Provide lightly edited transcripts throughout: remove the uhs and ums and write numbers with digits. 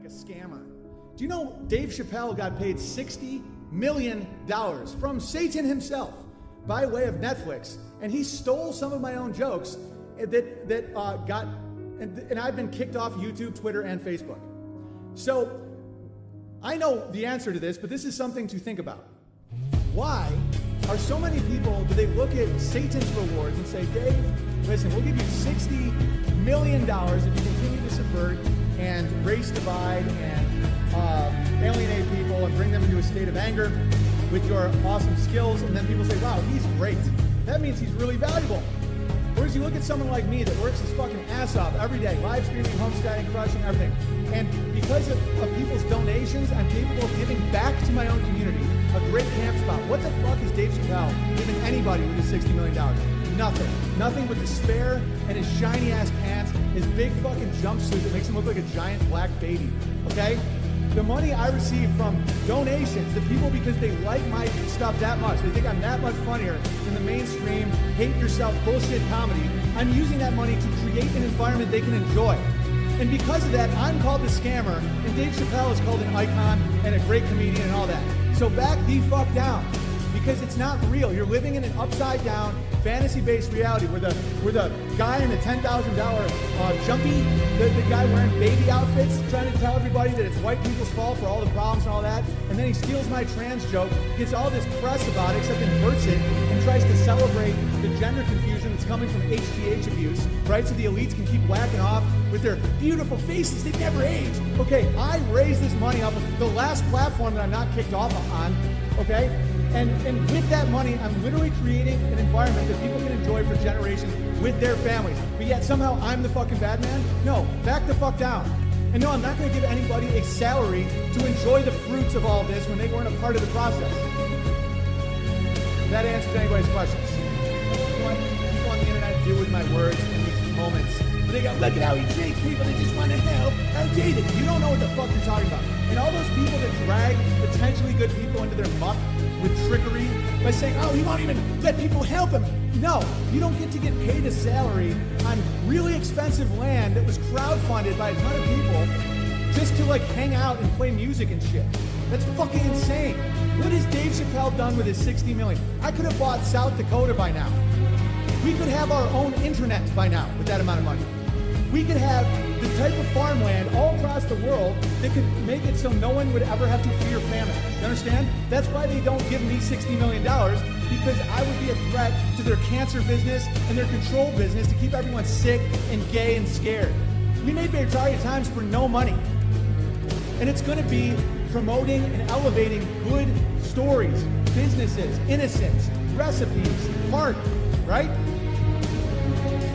a scammer. Do you know Dave Chappelle got paid $60 million from Satan himself by way of Netflix, and he stole some of my own jokes that got, and I've been kicked off YouTube, Twitter, and Facebook. So I know the answer to this, but this is something to think about. Why are so many people, do they look at Satan's rewards and say, Dave, listen, we'll give you $60 million if you continue to subvert and race divide and alienate people and bring them into a state of anger with your awesome skills. And then people say, wow, he's great. That means he's really valuable. Whereas you look at someone like me that works his fucking ass off every day, live streaming, homesteading, crushing, everything. And because of people's donations, I'm capable of giving back to my own community a great camp spot. What the fuck is Dave Chappelle giving anybody with his $60 million? Nothing. Nothing but despair and his shiny ass pants, his big fucking jumpsuit that makes him look like a giant black baby. Okay? The money I receive from donations, the people, because they like my stuff that much, they think I'm that much funnier than the mainstream hate yourself bullshit comedy, I'm using that money to create an environment they can enjoy. And because of that, I'm called the scammer, and Dave Chappelle is called an icon and a great comedian and all that. So back the fuck down, because it's not real. You're living in an upside down, fantasy-based reality where the guy in the $10,000 jumpy, the guy wearing baby outfits, trying to tell everybody that it's white people's fault for all the problems and all that, and then he steals my trans joke, gets all this press about it, except inverts it, and tries to celebrate the gender confusion that's coming from HGH abuse, right? So the elites can keep whacking off with their beautiful faces, they never age. Okay, I raised this money off of the last platform that I'm not kicked off on, okay? And with that money, I'm literally creating an environment that people can enjoy for generations with their families. But yet somehow I'm the fucking bad man? No, back the fuck down. And no, I'm not going to give anybody a salary to enjoy the fruits of all this when they weren't a part of the process. That answers anybody's questions. What people on the internet do with my words in these moments. They go, look at how he treats people that just want to help. How dare you? You don't know what the fuck you're talking about. And all those people that drag potentially good people into their muck with trickery by saying, oh, he won't even let people help him. No, you don't get to get paid a salary on really expensive land that was crowdfunded by a ton of people just to like hang out and play music and shit. That's fucking insane. What has Dave Chappelle done with his $60 million? I could have bought South Dakota by now. We could have our own internet by now with that amount of money. We could have the type of farmland all across the world that could make it so no one would ever have to fear famine. You understand? That's why they don't give me $60 million, because I would be a threat to their cancer business and their control business to keep everyone sick and gay and scared. We made Beartaria Times for no money. And it's going to be promoting and elevating good stories, businesses, innocence, recipes, heart, right?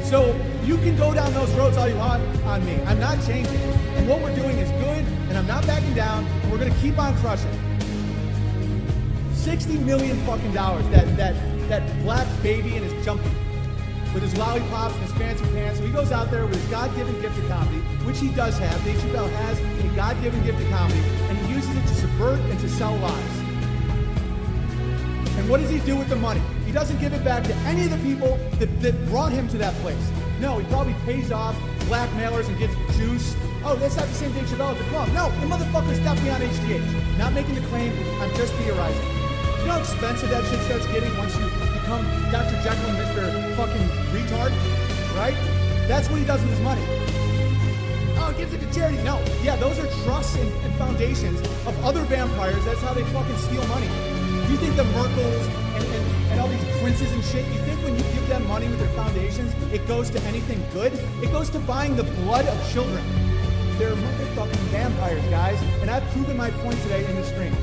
So you can go down those roads all you want on me. I'm not changing. And what we're doing is good, and I'm not backing down, and we're going to keep on crushing. $60 million fucking dollars, that black baby in his jumpy, with his lollipops and his fancy pants. So he goes out there with his God-given gift of comedy, which he does have. Dave Chappelle has a God-given gift of comedy, and he uses it to subvert and to sell lies. And what does he do with the money? He doesn't give it back to any of the people that brought him to that place. No, he probably pays off blackmailers and gets juice. Oh, that's not the same Dave Chappelle at the club. No, the motherfucker's definitely on HGH. Not making the claim, I'm just theorizing. You know how expensive that shit starts getting once you become Dr. Jekyll and Mr. fucking retard? Right? That's what he does with his money. Oh, he gives it to charity. No. Yeah, those are trusts and foundations of other vampires. That's how they fucking steal money. You think the Merkels and all these princes and shit, you think when you give them money with their foundations, it goes to anything good? It goes to buying the blood of children. They're motherfucking vampires, guys. And I've proven my point today in the stream.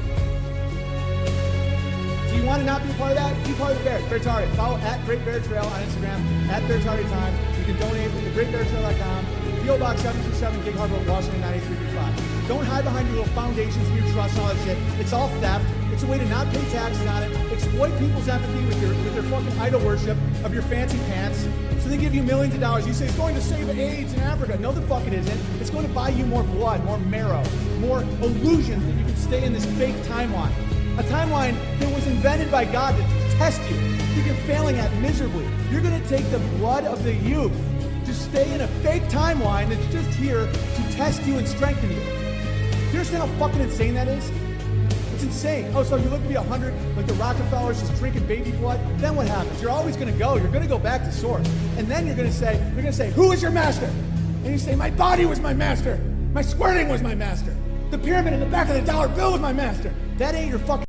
Do you want to not be a part of that? Be part of the Bears. Beartaria. Follow at Great Bear Trail on Instagram, at Beartaria Times. You can donate to greatbeartrail.com. P.O. Box 727, Gig Harbor, Washington, 98335. Don't hide behind your little foundations and your trusts and all that shit. It's all theft. It's a way to not pay taxes on it, exploit people's empathy with their fucking idol worship of your fancy pants. So they give you millions of dollars. You say, it's going to save AIDS in Africa. No, the fuck it isn't. It's going to buy you more blood, more marrow, more illusions that you can stay in this fake timeline. A timeline that was invented by God to test you. You're failing at miserably. You're going to take the blood of the youth to stay in a fake timeline that's just here to test you and strengthen you. you understand how fucking insane that is? It's insane. Oh, so you look to be 100, like the Rockefellers just drinking baby blood. Then what happens? You're always going to go. You're going to go back to source. And then you're going to say, who is your master? And you say, my body was my master. My squirting was my master. The pyramid in the back of the dollar bill was my master. That ain't your fucking